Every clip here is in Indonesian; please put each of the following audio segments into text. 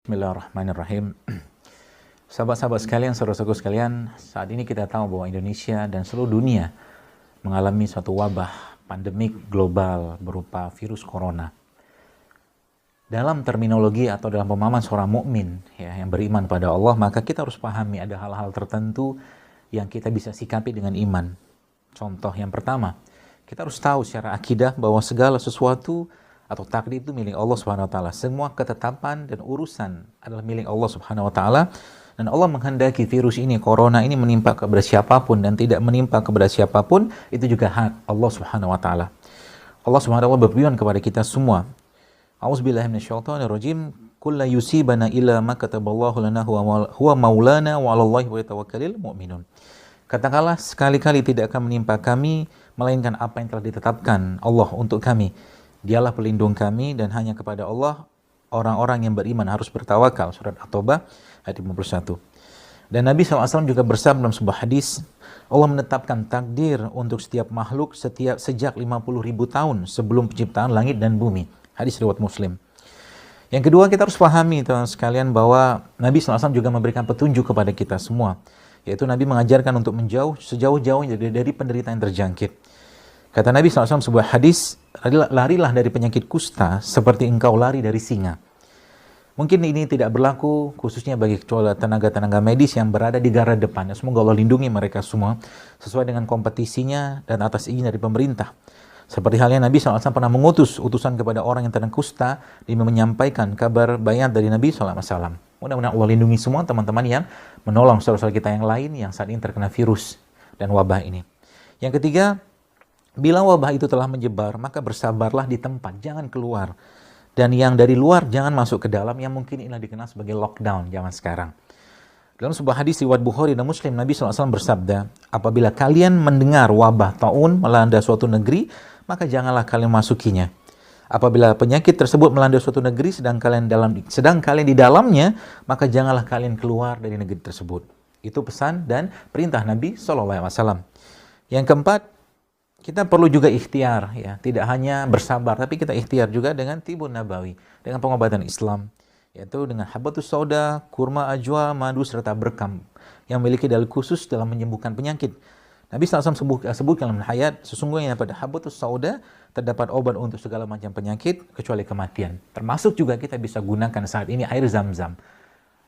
Bismillahirrahmanirrahim. Sahabat-sahabat sekalian, saudara-saudaraku sekalian, saat ini kita tahu bahwa Indonesia dan seluruh dunia mengalami suatu wabah pandemik global berupa virus corona. Dalam terminologi atau dalam pemahaman seorang mukmin yang beriman pada Allah, maka kita harus pahami ada hal-hal tertentu yang kita bisa sikapi dengan iman. Contoh yang pertama, kita harus tahu secara akidah bahwa segala sesuatu atau takdir itu milik Allah Subhanahu wa taala. Semua ketetapan dan urusan adalah milik Allah Subhanahu wa taala, dan Allah menghendaki virus ini, corona ini, menimpa kepada siapapun dan tidak menimpa kepada siapapun, itu juga hak Allah Subhanahu wa taala. Allah Subhanahu wa taala berfirman kepada kita semua, A'udzubillahi minasyaitonirrajim, "Qul la yusibana illa ma kataballahu lana huwa maulana wa 'alallahi falyatawakkalul mu'minun." Katakanlah, sekali-kali tidak akan menimpa kami melainkan apa yang telah ditetapkan Allah untuk kami. Dialah pelindung kami dan hanya kepada Allah orang-orang yang beriman harus bertawakal. Surat At-Taubah ayat 51. Dan Nabi SAW juga bersabda dalam sebuah hadis, Allah menetapkan takdir untuk setiap makhluk sejak 50.000 tahun sebelum penciptaan langit dan bumi. Hadis riwayat Muslim. Yang kedua, kita harus pahami teman-teman sekalian bahwa Nabi SAW juga memberikan petunjuk kepada kita semua, yaitu Nabi mengajarkan untuk menjauh sejauh-jauhnya dari penderitaan yang terjangkit. Kata Nabi SAW sebuah hadis, larilah dari penyakit kusta seperti engkau lari dari singa. Mungkin ini tidak berlaku khususnya bagi tenaga-tenaga medis yang berada di garda depan. Semoga Allah lindungi mereka semua sesuai dengan kompetisinya dan atas izin dari pemerintah. Seperti halnya Nabi SAW pernah mengutus utusan kepada orang yang terkena kusta demi menyampaikan kabar bayat dari Nabi SAW. Mudah-mudahan Allah lindungi semua teman-teman yang menolong saudara-saudara kita yang lain yang saat ini terkena virus dan wabah ini. Yang ketiga, bila wabah itu telah menyebar, maka bersabarlah di tempat, jangan keluar. Dan yang dari luar jangan masuk ke dalam, yang mungkin inilah dikenal sebagai lockdown zaman sekarang. Dalam sebuah hadis riwayat Bukhari dan Muslim, Nabi SAW bersabda, apabila kalian mendengar wabah taun melanda suatu negeri, maka janganlah kalian masukinya. Apabila penyakit tersebut melanda suatu negeri sedang kalian di dalamnya, maka janganlah kalian keluar dari negeri tersebut. Itu pesan dan perintah Nabi SAW. Yang keempat, kita perlu juga ikhtiar, tidak hanya bersabar, tapi kita ikhtiar juga dengan tibun nabawi, dengan pengobatan Islam, yaitu dengan habatus sauda, kurma ajwa, madu, serta berkam, yang memiliki dalil khusus dalam menyembuhkan penyakit. Nabi SAW sebutkan dalam hayat, sesungguhnya pada habatus sauda terdapat obat untuk segala macam penyakit, kecuali kematian. Termasuk juga kita bisa gunakan saat ini air Zam-Zam.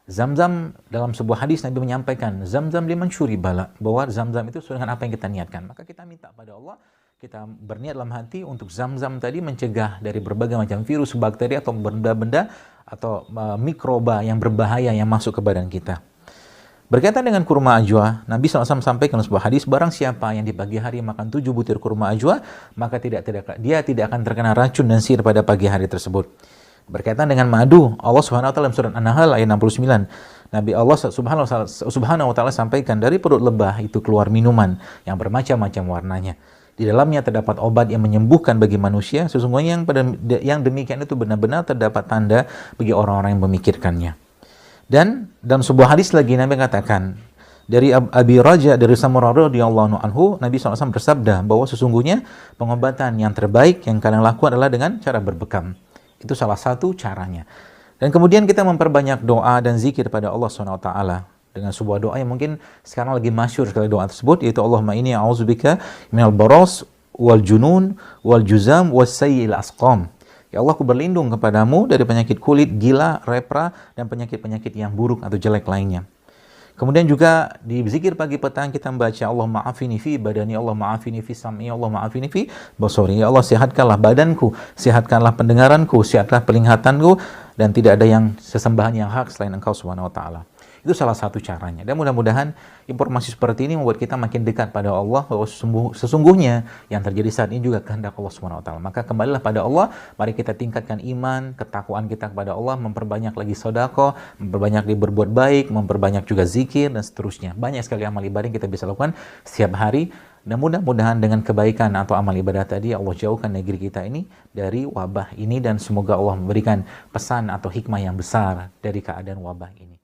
Zam-Zam dalam sebuah hadis Nabi menyampaikan, Zam-Zam liman syuri bala, bahwa Zam-Zam itu sesuai dengan apa yang kita niatkan. Maka kita minta pada Allah, kita berniat dalam hati untuk Zam-Zam tadi mencegah dari berbagai macam virus, bakteri atau benda-benda atau mikroba yang berbahaya yang masuk ke badan kita. Berkaitan dengan kurma ajwa, Nabi SAW sampaikan dalam sebuah hadis, barang siapa yang di pagi hari makan 7 butir kurma ajwa, maka dia tidak akan terkena racun dan sihir pada pagi hari tersebut. Berkaitan dengan madu, Allah Subhanahu wa taala dalam surat An-Nahl ayat 69, Nabi Allah Subhanahu wa taala sampaikan, dari perut lebah itu keluar minuman yang bermacam-macam warnanya. Di dalamnya terdapat obat yang menyembuhkan bagi manusia, sesungguhnya yang demikian itu benar-benar terdapat tanda bagi orang-orang yang memikirkannya. Dan dalam sebuah hadis lagi Nabi katakan, dari Abi Raja dari Samurah radhiyallahu anhu, Nabi SAW bersabda bahwa sesungguhnya pengobatan yang terbaik yang kalian lakukan adalah dengan cara berbekam. Itu salah satu caranya. Dan kemudian kita memperbanyak doa dan zikir pada Allah SWT dengan sebuah doa yang mungkin sekarang lagi masyhur sekali doa tersebut, yaitu Allahumma inni a'udzubika minal baras wal junun wal juzam was sayyi'il asqam. Ya Allah, aku berlindung kepadamu dari penyakit kulit, gila, lepra, dan penyakit-penyakit yang buruk atau jelek lainnya. Kemudian juga di zikir pagi petang kita membaca Allah ma'afini fi badani, Allah ma'afini fi sam'i, Allah ma'afini fi basari. Ya Allah, sehatkanlah badanku, sehatkanlah pendengaranku, sehatkanlah penglihatanku, dan tidak ada yang sesembahan yang hak selain Engkau Subhanahu wa taala. Itu salah satu caranya. Dan mudah-mudahan informasi seperti ini membuat kita makin dekat pada Allah, bahwa sesungguhnya yang terjadi saat ini juga kehendak Allah Subhanahu wa taala. Maka kembalilah pada Allah, mari kita tingkatkan iman, ketakwaan kita kepada Allah, memperbanyak lagi sedekah, memperbanyak berbuat baik, memperbanyak juga zikir dan seterusnya. Banyak sekali amal ibadah yang kita bisa lakukan setiap hari. Dan mudah-mudahan dengan kebaikan atau amal ibadah tadi, Allah jauhkan negeri kita ini dari wabah ini, dan semoga Allah memberikan pesan atau hikmah yang besar dari keadaan wabah ini.